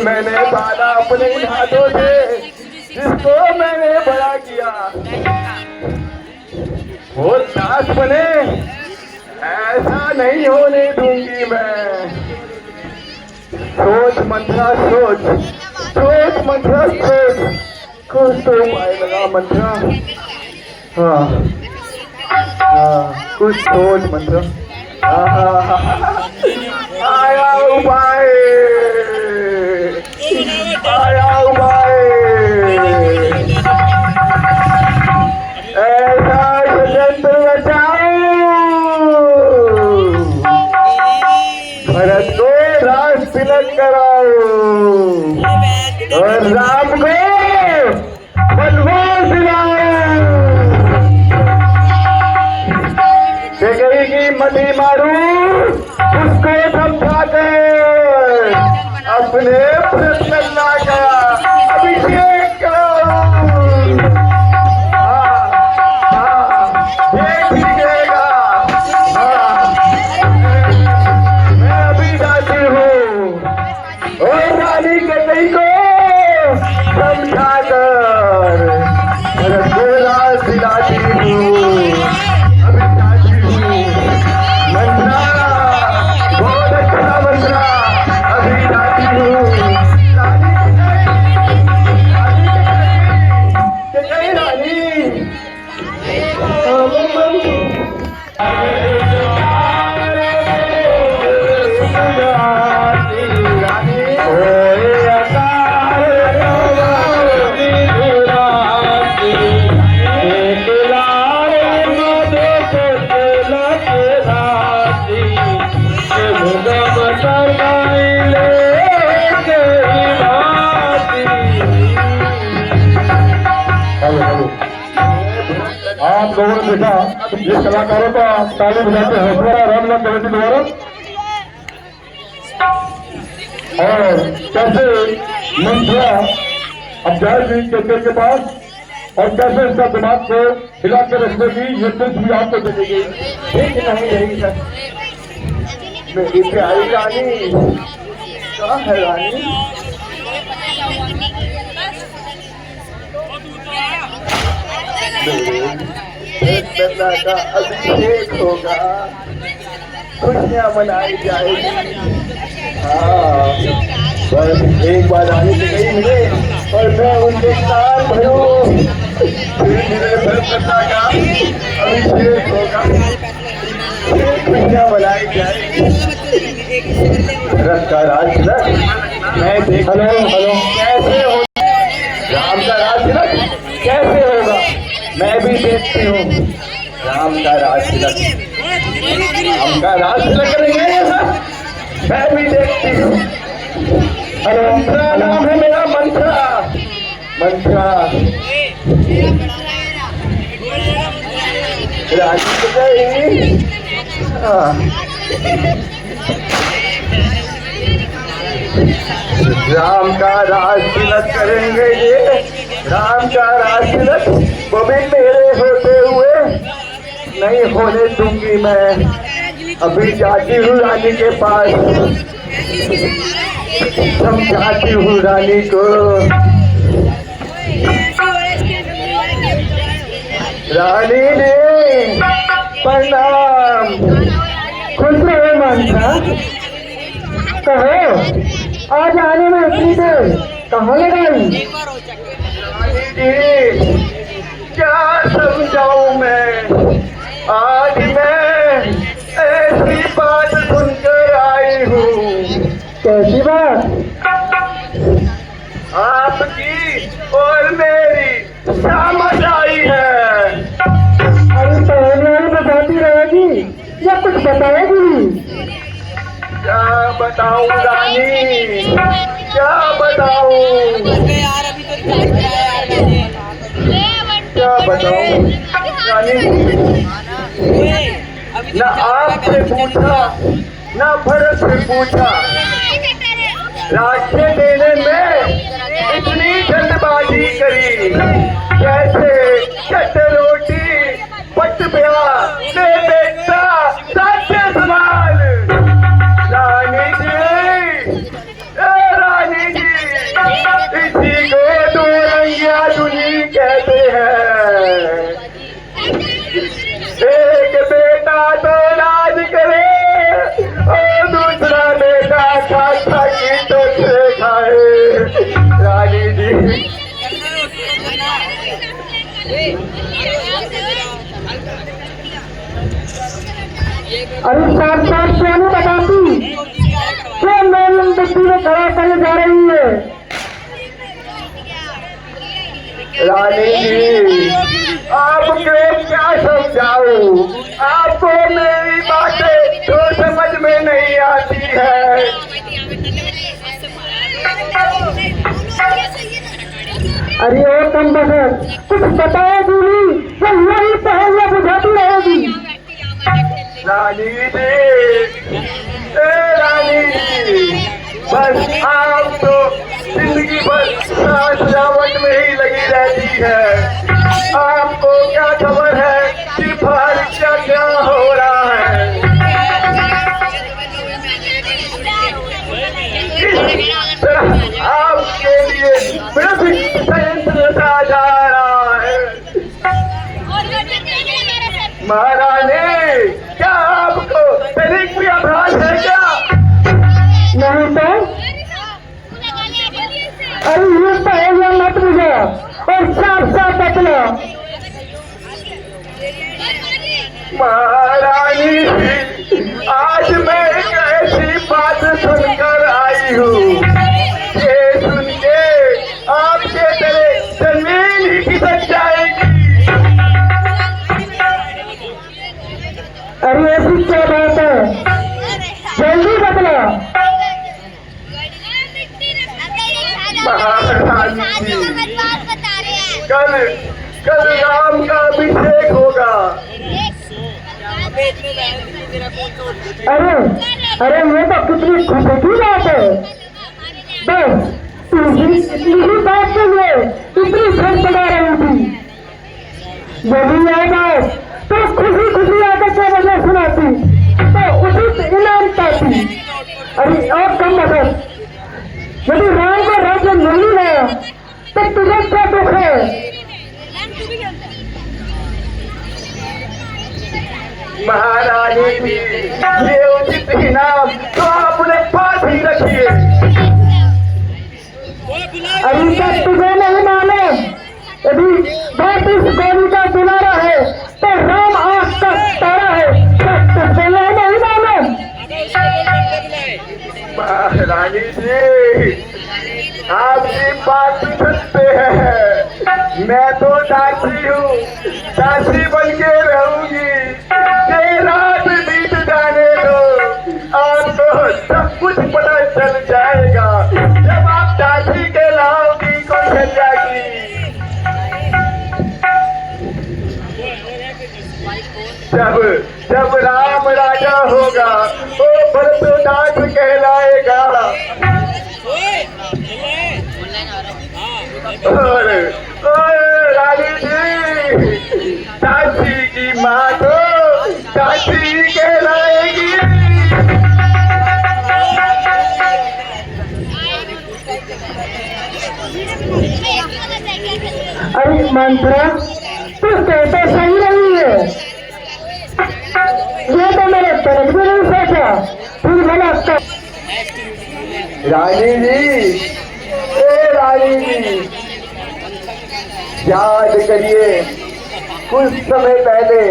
मैंने पाला अपने इन हाथों से, जिसको मैंने बड़ा किया, वो दास बने, ऐसा नहीं होने दूंगी मैं। सोच मंत्रा सोच, सोच मंत्रा सोच, कुछ तो उपाय लगा मंत्रा। हाँ हाँ, कुछ सोच मंत्रा। आया उपाय, आया उपाय। ऐसा षड्यंत्र रचाओ, भरत को राज तिलक कराओ और राम को वनवास दिलाओ। कहीं की मती मारू, उसको समझाकर अपने प्रसन्ना का अभिषेक करो। ये ठीक रहेगा। मैं अभी जाती हूँ और रानी कन्हई को समझाकर भरत को राज दिलाती हूँ। आप लोगों ने देखा ये कलाकारों का ताली बजाते हौसला रामनाथ कमेटी द्वारा, और कैसे मंत्रा अब जाएगी केके के पास और कैसे इसका दिमाग को हिला के रखने की ये टिप्स भी आपको देगी। ठीक नहीं रहेगी सर। मेरी प्यारी रानी कहाँ है रानी? प्रसन्ना का अभिषेक होगा, खुशियाँ मनाई जाएगी। हाँ, बस एक बार रानी से कहीं मिले और मैं उनके कान भरूं, फिर मेरे प्रसन्ना का अभिषेक होगा, फिर खुशियाँ मनाई जाएगी। रथ का राज तिलक मैं देख। हेलो हेलो, कैसे हो राम का राज तिलक, कैसे होगा मैं भी देखती हूँ। राम का राज तिलक, राम का राज तिलक करेंगे सर, मैं भी देखती हूँ। हेलो मंत्रा नाम है मेरा, मंत्रा मंत्रा। राजी तो गई। राम का राज तिलक करेंगे ये, राम का राज तिलक वो भी मेरे होते हुए नहीं होने दूंगी मैं। अभी जाती हूँ रानी के पास, समझाती हूँ रानी को। रानी जी प्रणाम। खुश रहो मंत्रा, कहो आज आने में इतनी देर कहाँ लगाई? क्या समझाऊं मैं, आज मैं ऐसी बात सुनकर आई हूँ। कैसी बात? आपकी और मेरी समझ आई है। अरे पहले ही बताती रहेगी या कुछ बताएगी? क्या बताऊं रानी, क्या बताऊं, क्या बताऊं रानी। न आपसे पूछा न भरत से पूछा, रास्ते देने में इतनी जल्दबाजी करी। कैसे चट रोटी पट ब्याह दे बेटा राज्य सवाल। रानी जी, रानी जी। अरे साफ साफ क्यों नहीं बताती? क्यों मेरी बुद्धि में खड़ा करने जा रही है? रानी जी, आपको क्या समझाऊं? आपको मेरी बातें तो समझ में नहीं आती है। अरे ओ कम बखत, कुछ बताओ दूरी, या यही पहले बुझाती रहेगी? रानी जी, रानी जी, बस आप तो जिंदगी भर सजावट में ही लगी रहती है। आपको क्या खबर है कि बाहर क्या क्या हो रहा है? इस तरह आपके लिए विभिन्न संयंत्र रचा जा रहा है। महारानी, क्या आपको तनिक भी आभास है क्या? नहीं तो अरे ये पहले मत बुझा और साफ साफ बतला। महारानी, आज मैं एक ऐसी बात सुनकर आई हूँ, ये सुन के आपके तले जमीन ही खिसक जाएगी। अरे ऐसी क्या बात है? जल्दी बतला। महारानी जी, कल राम का अभिषेक होगा। अरे अरे ये तो कितनी खुशी की बात है। बस इसी बात के लिए इतनी खर्च लगा रही थी। यदि यह बात तो खुशी खुशी आकर क्या वजह सुनाती तो उचित इनाम पाती। अरे और कम बखत, यदि राम को राज्य नहीं गया तो तुझे क्या दुख है? महारानी जी, ये उचित इनाम तो आपने पास ही रखिए। अभी तक तुझे नहीं माने, यदि बात इस गौरी का किनारा है तो राम आंख का तारा है, तो तुझे नहीं माने। महारानी जी, आपकी बात सुनते हैं। मैं तो दासी हूँ, दासी बन के रहूंगी। ये रात बीत जाने दो, आपको सब कुछ पता चल जाएगा। जब आप दासी कहलाओगी, कौन चल जाएगी? जब राम राजा होगा, वो भरतदास कहलाएगा। और रानी जी, दासी की माँ तो दासी कहलाएगी। अरे मंत्रा, तू कहते सही रही है। ये तो मेरे तरफ भी नहीं सोचा, फिर मैंने आपका। रानी जी, रानी जी, याद करिए, कुछ समय पहले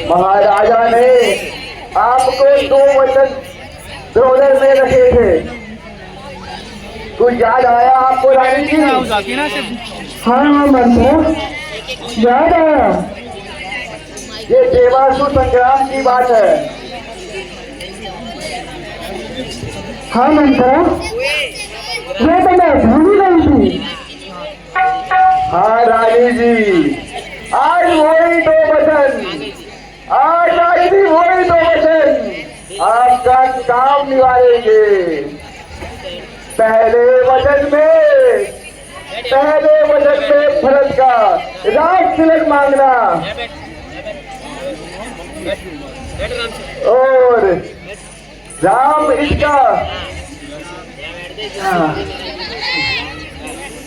महाराजा ने आपको 2 वचन द्रोणर में रखे थे। कुछ याद आया आपको रानी जी? हाँ हाँ मंत्रा, याद आया। ये देवासुर संग्राम की बात है। हाँ मंत्रा, ये तो मैं भूल गई थी। हाँ रानी जी, आज वही 2 वचन, आज रानी वही 2 वचन आपका काम निवारेंगे। पहले वचन में भरत का राज तिलक मांगना और राम इसका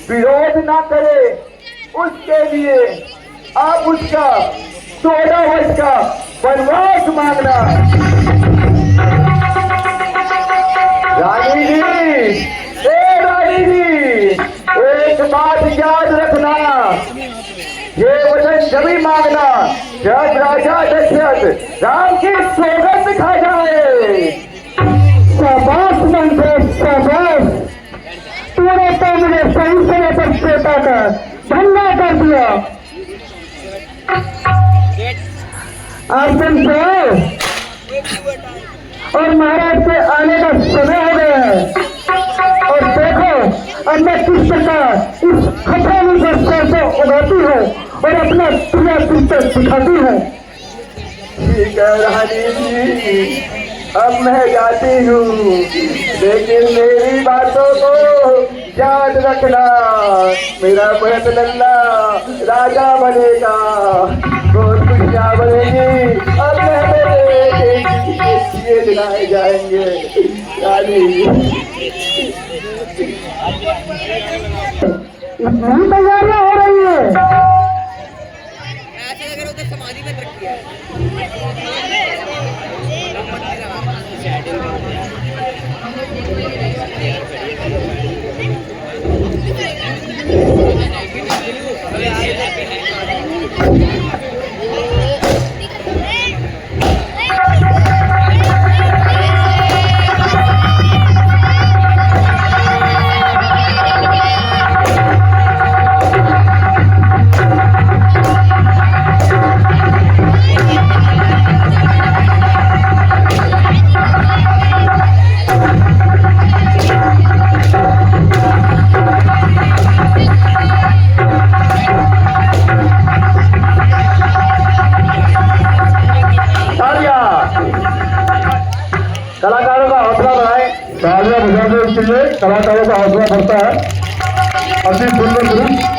विरोध ना करे, उसके लिए आप उसका 14 वर्ष का वनवास मांगना। रानी जी, रानी जी, एक बात याद रखना, ये कर धन्ना कर दिया। अर्जुन से और महाराज के आने का समय हो गया है। और देखो अब मैं किस प्रकार इस खतरानी पर सरसों उगाती है और अपना प्रिया पिस्तर दिखाती है। ठीक है रानी जी, अब मैं जाती हूँ, लेकिन मेरी बातों को याद रखना। मेरा भरत लल्ला राजा बनेगा, बहुत खुशियाँ बनेगी, अब ये दिलाए जाएंगे रानी जी। इतनी तैयारियां हो रही है। समाधि में रखी है। कलाकारों का हौसला बढ़ाए। तालियां बजाने के लिए कलाकारों का हौसला बढ़ता है। अति सुंदर दृश्य।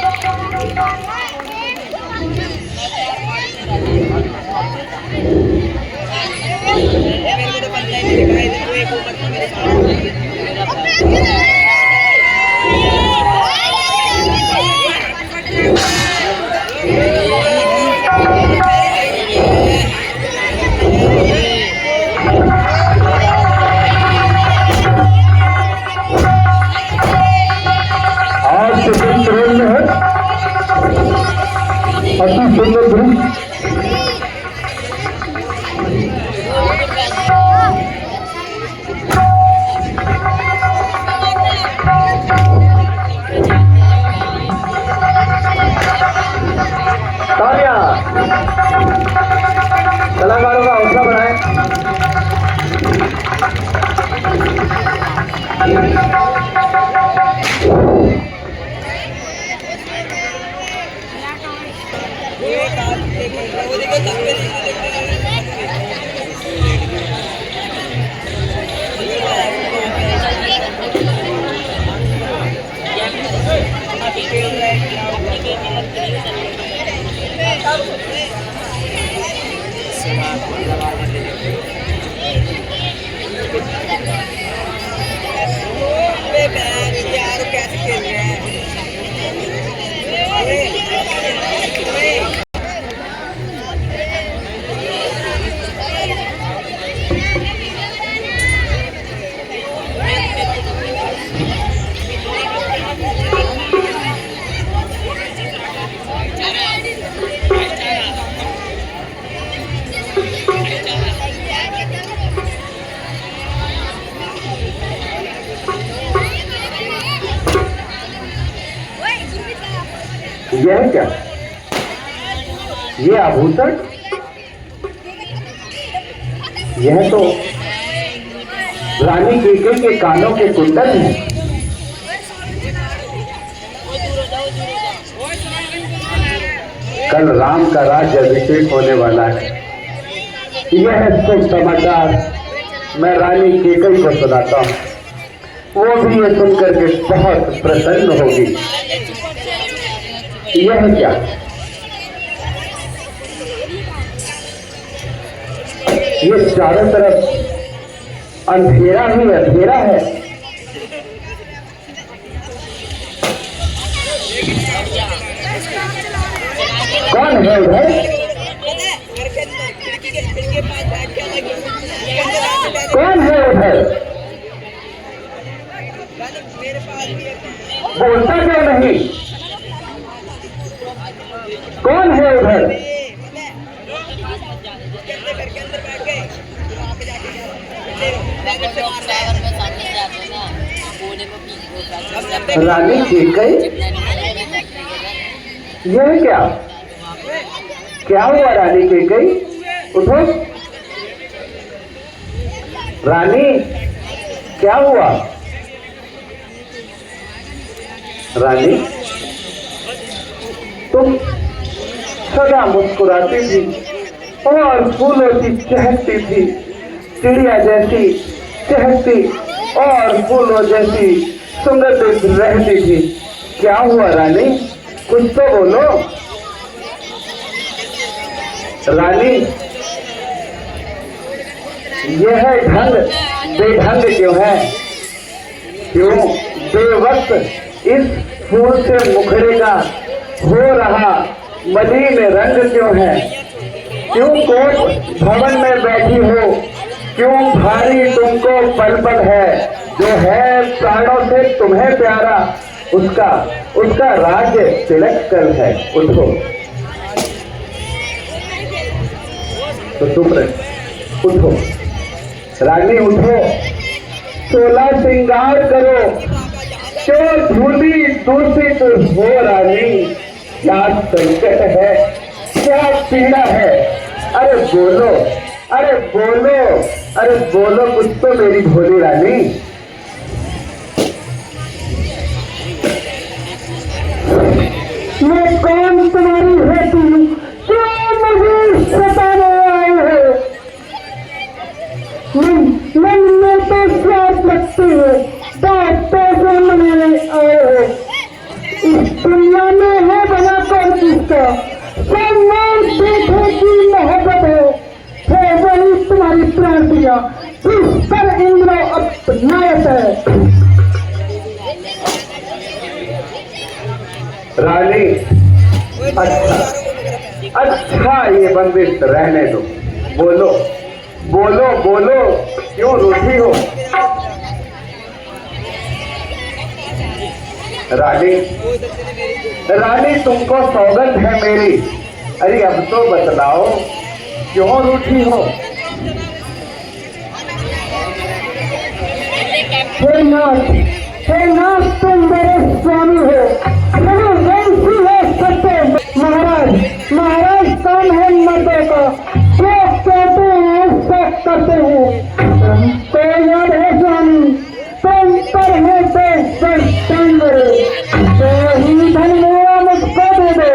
अति सुंदर दृश्य। तालियां कलाकारों का हौसला बढ़ाए। कैसे खेल रहे हैं? यह क्या? ये आभूषण? यह तो रानी केके के कानों के कुंडल हैं। कल राम का राज्य अभिषेक होने वाला है। यह शुभ समाचार मैं रानी केकई को सुनाता हूँ, वो भी ये सुनकर के बहुत प्रसन्न होगी। यह क्या? ये चारों तरफ अंधेरा ही अंधेरा है। कौन है उधर? कौन है उधर? बोलता क्यों नहीं? कौन है उधर? रानी केकई? यह क्या क्या हुआ रानी कैकेयी? उठो रानी, क्या हुआ? रानी, तुम सदा मुस्कुराती थी और फूलों की चहकती थी, चिड़िया जैसी चहकती और फूलों जैसी सुगंधित रहती थी। क्या हुआ रानी? कुछ तो बोलो रानी। यह ढंग बेढंग क्यों है? क्यों बेवक्त इस फूल से मुखड़े का हो रहा मलिन रंग क्यों है? क्यों कोट भवन में बैठी हो? क्यों भारी तुमको पल पल है? जो है प्राणों से तुम्हें प्यारा, उसका राज्य तिलक कल है। उठो तो तुम उठो रानी, उठो, सोलह श्रृंगार करो, क्यों धूली दूषित हो रानी? क्या संकट है, क्या पीड़ा है? अरे बोलो, अरे बोलो, अरे बोलो कुछ तो मेरी भोली रानी। मैं कौन तुम्हारी होती हूँ? क्यों मुझे सताने आए हो? मैं तो स्वाद लगती हूँ, बातों से मनाने आए हो। इस दुनिया में है बना कर किसका सम्मान देखे की मोहब्बत है वही तुम्हारी प्रांतियां जिस पर इंद्र अपनायत है। रानी, अच्छा ये बंदिश रहने दो। बोलो बोलो बोलो, क्यों रूठी हो? रानी, रानी तुमको सौगंध है मेरी। अरे अब तो बतलाओ, क्यों रूठी हो? हे नाथ तुम मेरे स्वामी हो, मेरे वंशी है सत्य। महाराज काम है मर्दों का, जो कहते हैं सब करते हैं। तो याद है स्वामी, तुम पर है तो ही धन मेरा मुझको दे दो,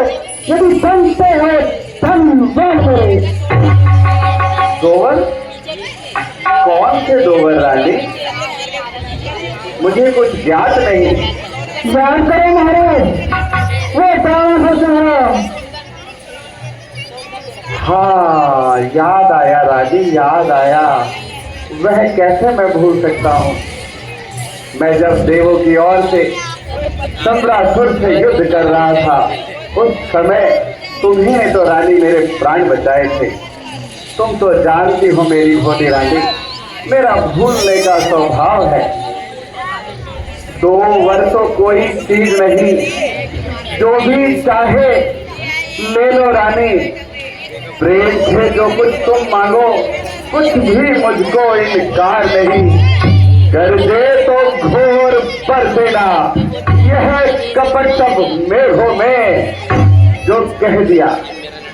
यदि बनते हो धन दो। दोवर? कौन से दोवर रानी? मुझे कुछ ज्ञात नहीं। ध्यान करो महाराज, वो दाना से चढ़ा। हाँ याद आया रानी, याद आया। वह कैसे मैं भूल सकता हूँ। मैं जब देवों की ओर से सम्रासुर से युद्ध कर रहा था, उस समय तुम्हें तो रानी मेरे प्राण बचाए थे। तुम तो जानती हो मेरी भोली रानी, मेरा भूलने का स्वभाव है। 2 वर्ष तो कोई चीज नहीं, जो भी चाहे ले लो रानी। प्रेम से जो कुछ तुम मांगो, कुछ भी मुझको इनकार नहीं। कर दे तो घोर पर देना, यह कपट सब मेघों में। जो कह दिया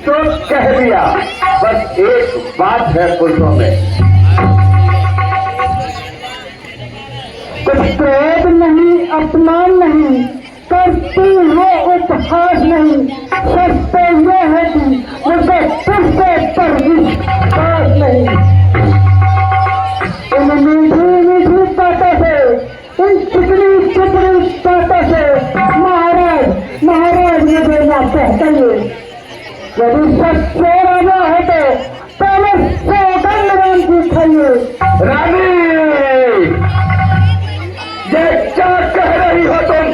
तो कह दिया, बस एक बात है पुरुषों में। कुछ क्रोध नहीं, अपमान नहीं, करती वो उपहास नहीं। सच तो यह है कि मुझे तुझसे पर विश्वास नहीं। इन मीठी मीठी बातों से, इन चिकनी चिकनी बातों से महाराज ने देना चाहिए। यदि सच्चे राजा है तो पहले सौगंध राम की खाइए। रानी, ये क्या कह रही हो तुम?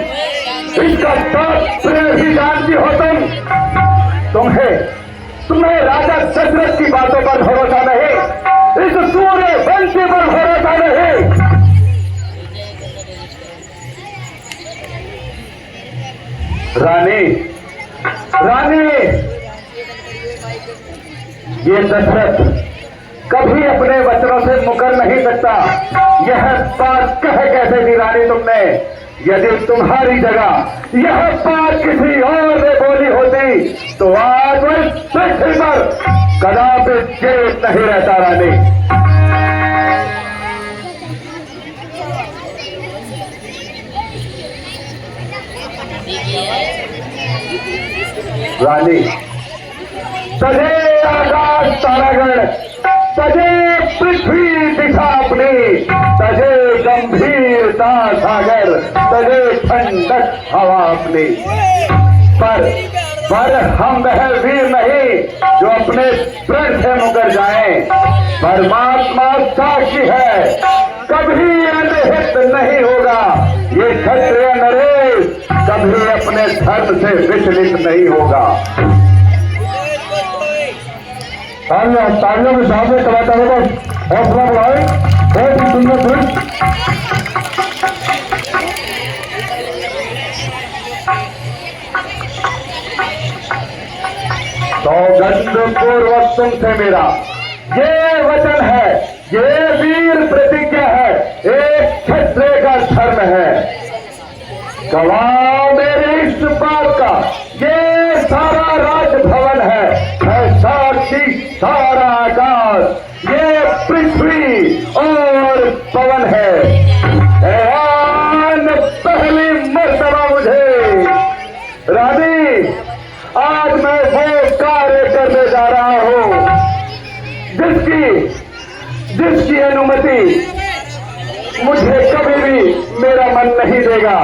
इसका तात्पर्य भी जानती हो तुम? तुम्हें राजा दशरथ की बातों पर भरोसा नहीं, इस सूर्य वंशी पर भरोसा नहीं। रानी, रानी, ये दशरथ कभी अपने वचनों से मुकर नहीं सकता। यह बात कह कैसे दी रानी तुमने? यदि तुम्हारी जगह यह बात किसी और ने बोली होती तो आज मैं पृथ्वी पर कदापि जीवित नहीं रहता रानी। रानी, सजे आकाश तारागण, सजे पृथ्वी दिशा अपनी, सजे गंभीरता सागर, सजे ठंडक हवा अपनी। पर हम वह वीर नहीं जो अपने प्रण से मुकर जाएं। परमात्मा साक्षी है, कभी अनहित नहीं होगा। ये क्षत्रिय नरेश कभी अपने धर्म से विचलित नहीं होगा। तालियों के सामने कराता होगा, हौसला बढ़ाए, बहुत ही सुंदर दृश्य। सौगंध पूर्वक तुमसे मेरा ये वचन है, ये वीर प्रतिज्ञा है, एक क्षत्रिय का धर्म है। गवाह मेरे इस बात का, ये सारा राजभवन है साक्षी सारा आकाश, ये पृथ्वी और पवन है। ऐन पहली मर्तबा मुझे रानी, आज मैं वो कार्य करने जा रहा हूं जिसकी अनुमति मुझे कभी भी मेरा मन नहीं देगा।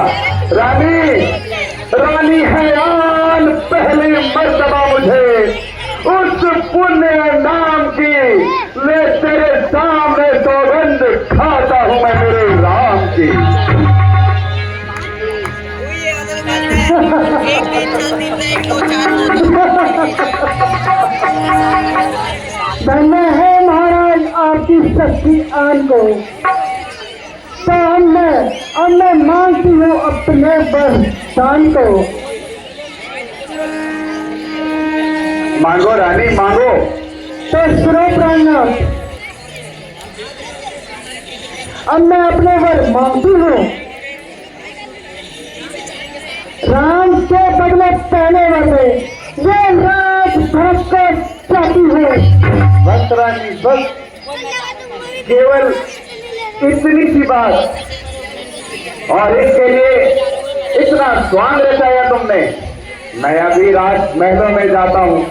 रानी है आन पहली मर्तबा मुझे उस पुण्य नाम की, ले तेरे सामने सौगंध खाता हूं मैं मेरे राम की। एक दिन चलती है, एक दो धन्य है महाराज आपकी शक्ति आन को। तो मैं मांगती हूँ अपने बरदान को। मांगो रानी मांगो। तो सुनो प्राणनाथ, अब मैं अपने वर मांगती हूँ। राम के बदले पहले वर में ये राज भरत को चाहती हूँ। बस रानी बस, केवल इतनी सी बात, और इसके लिए इतना स्वांग रचाया तुमने। मैं अभी राजमहलों में जाता हूँ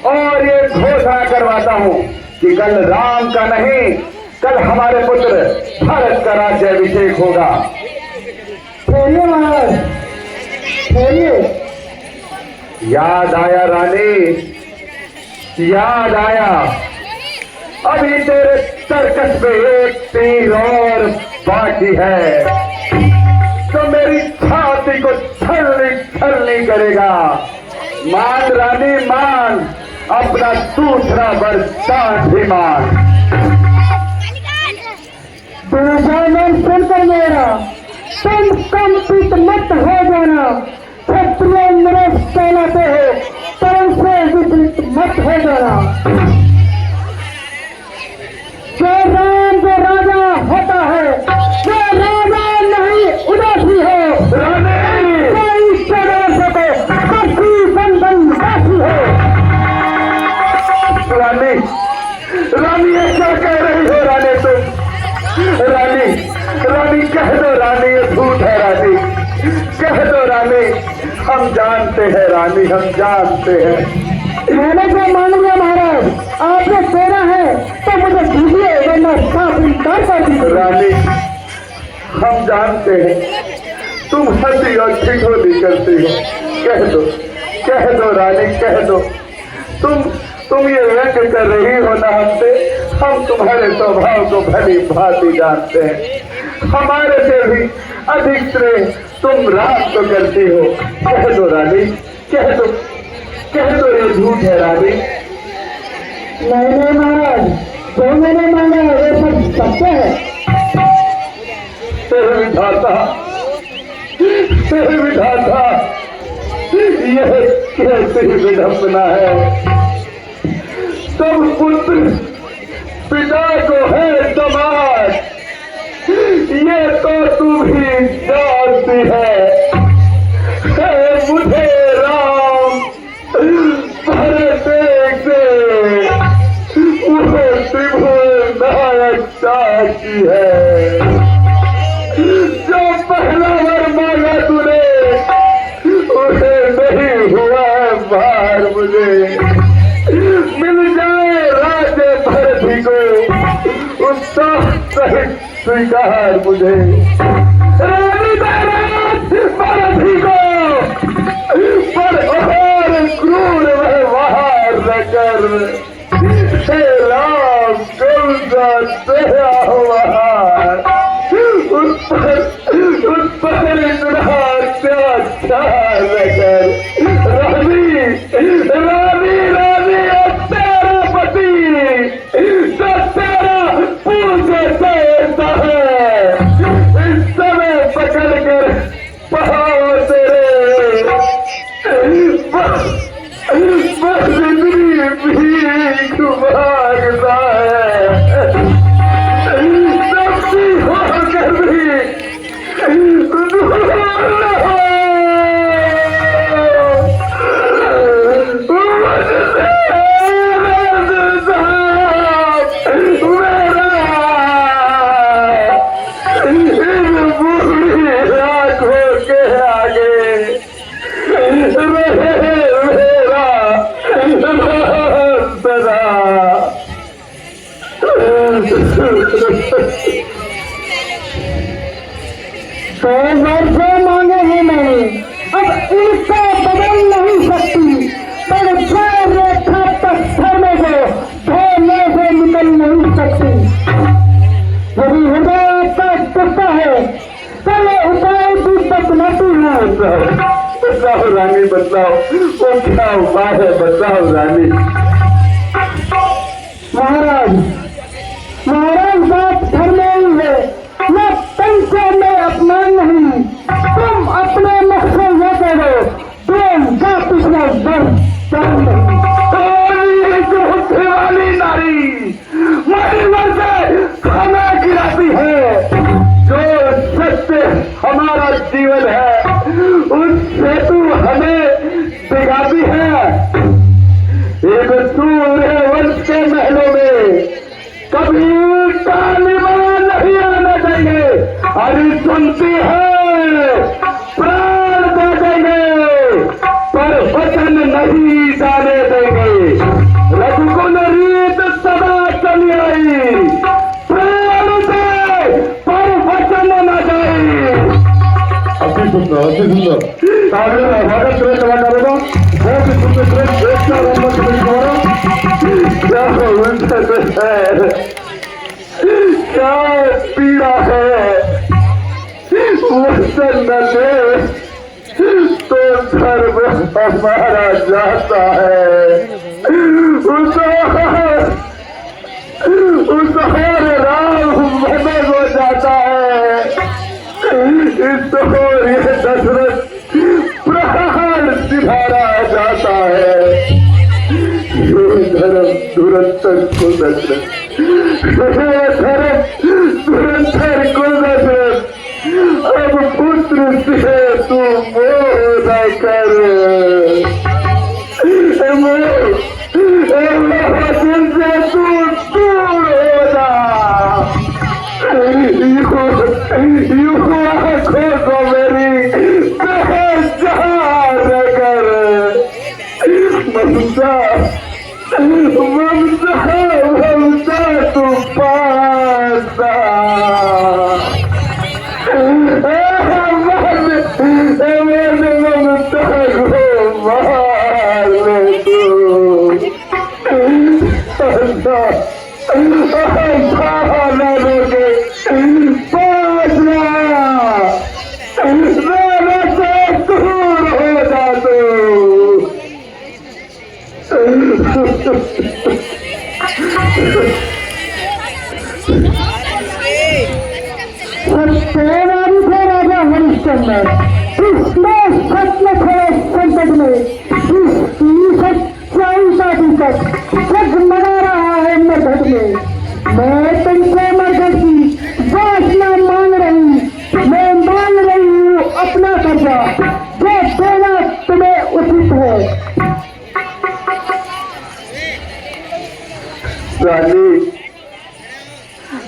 और ये घोषणा करवाता हूँ कि कल राम का नहीं, कल हमारे पुत्र भरत का राज्याभिषेक होगा। बोलिए महाराज, बोलिए। याद आया रानी, याद आया। अभी तेरे सर्कस में एक तीर और बाकी है, तो मेरी छाती को छलनी करेगा। मान रानी मान, अपना दूसरा वरदान भी मान। दुर्योधन सुनकर मेरा, तुम कंपित मत हो जाना। क्षत्रिय नरेश कहलाते हो, परम से विपरीत मत हो जाना। जो राम जो राजा होता है, जो राजा नहीं उदासी हो। कोई चरण से तो काशी बंधन काशी हो। रानी ये क्या कह रही हो रानी तुम? रानी कह दो रानी, ये झूठ है रानी, कह दो रानी। हम जानते हैं रानी, हम जानते हैं। मैंने जो मान लिया महाराज, आपने देना है तो मुझे दीजिए, वरना साफ इनकार कर दीजिए। रानी हम जानते हैं तुम हंसी और ठिठोली करती हो। कह दो रानी, कह दो। तुम ये व्यक्त कर रही हो ना हमसे, हम तुम्हारे स्वभाव को भली भांति जानते हैं। हमारे से भी अधिक श्रेय तुम रात को करती हो। कह दो रानी, कह दो ये झूठ है रानी। नहीं महाराज, जो मैंने मांगा है वो सब सत्य है। तेरे विधाता यह कैसी विडंबना है। सब पुत्र पिता को है दमाद, ये तो तू भी जानती है। की है। जो पहला वर मांगा तूने उसे नहीं हुआ बार मुझे। मिल जाए राजे भरती को उसका सहित स्वीकार मुझे। रानी भरती को पर और क्रूर व्यवहार न कर। हे राम कौन-सा तेरा व्यवहार उस पर इतना अत्याचार न कर। रानी रानी रानी तेरा पति तो तेरा पूजा देता है। इस समय पकड़ कर पहाड़ तेरे बस इतनी भीख मांगता है। सबकी होकर भी तो वर्षों मांगे ही नहीं, अब इनको बदल नहीं सकती। पर जो रेखा पत्थर में जो धोने से निकल नहीं सकती। यदि हृदय आपका टूटा है तो ये उपाय भी बदलाती है। बताओ रानी बताओ वो क्या उपाय है। बताओ रानी। महाराज बात घर में ही है। मैं पंचे में अपमान नहीं। तुम अपने मुख से ये कहो प्रेम का पिछला दर्द वाली नारी महिला से खाना गिराती है। जो सत्य हमारा जीवन है उससे तू हमें दिखाती है। एक सूर्य वंश के महलों में कभी तालिबान नहीं आने देंगे। अरे सुनती है प्राण दे देंगे पर वचन नहीं जाने देंगे। रघुकुल रीत सदा चली आई प्राण दे पर वचन न जाए। अति सुंदर स्वागत करें तुम्हारा बहुत ही सुंदर क्या पीड़ा है। वचन न दे तो धर्म हमारा जाता है। उस राम मदद हो जाता है। इस ओर ये दशरथ प्राण सिधारा जाता है। धर्म दुरंतर को दशरथ धर्म दुरंतर को दशरथ अब पुत्र से तू मोह न कर। वचन से तू दूर हो जा। यूं आंखों को मेरी पहचान कर। ममता तू पासा ममता को मार ले तू। सत्यवादी थे राजा हरिश्चंद्र। इसमें सत्य थे संकट में। इसकी सच्चाई का दिक्कत जगमगा रहा है मरघट में। मैं तुमसे मरघट की वासना मांग रही। मैं मांग रही हूँ अपना कर्जा जो देना तुम्हें उचित है। रानी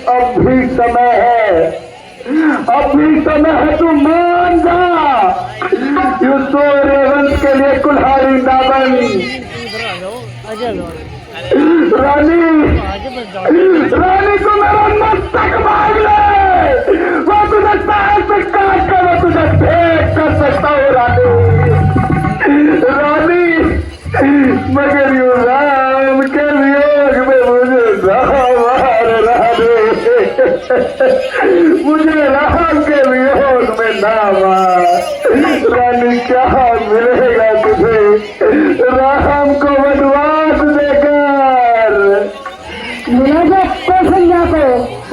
अब भी समय है, अभी समय है, तू मान जा। यू तो रेवंत के लिए कुल्हाड़ी ना बन। रानी, रानी को मेरा मस्तक मांग ले, वो तुझे पैर से काट कर वो तुझे फेंक कर सकता हूँ रानी। रानी, मगर यू राम के वियोग में मुझे राम रानी, मुझे राम के वियोग में ना मार। रानी क्या मिलेगा तुझे राम को वनवास देकर? मिलेगा कौशल्या को,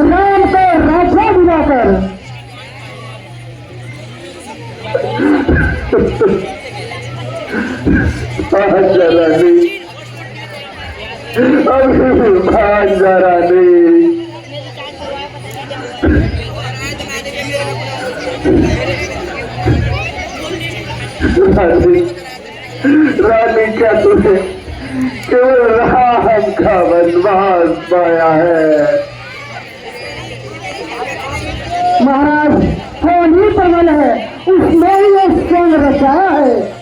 राम को राज्य दिलाकर। भांजा रानी, अभी भांजा रानी। रानी, रानी क्या तुझे केवल राम का वनवास पाया है? महाराज कौन ही प्रबल है, उसमें ही ये स्वयं रचाया है।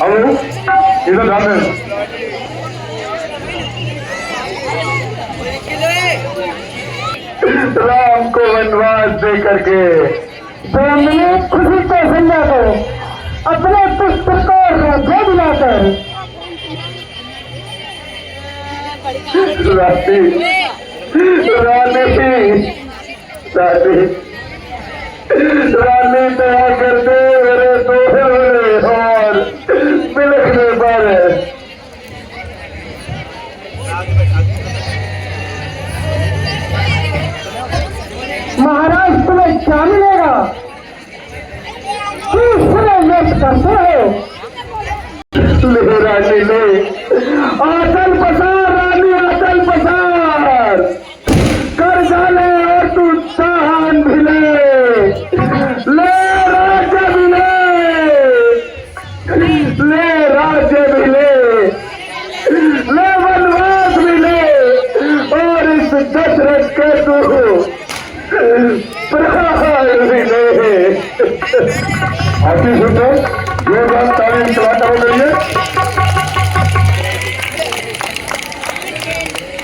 हेलो, इधर ध्यान दें। राम को वनवास दे करके हमने खुशी कौशल्या को अपने पुत्र को राज्य दिलाकर। रानी, रानी, रानी, रानी दया कर दे मेरे दोहरे और बिलखने पर। महाराज तुम्हें क्या मिलेगा? तीसरे व्यक्त करते हो। ले रानी ले, आचल पसार रानी, आचल पसार कर डाले और तू चाहन भी ले राज्य भी ले राज्य भी ले वनवास भी ले, और इस दशरथ के तू प्राण भी ले। आपकी सुनते जो बात तारीफ चलाता हो गई है।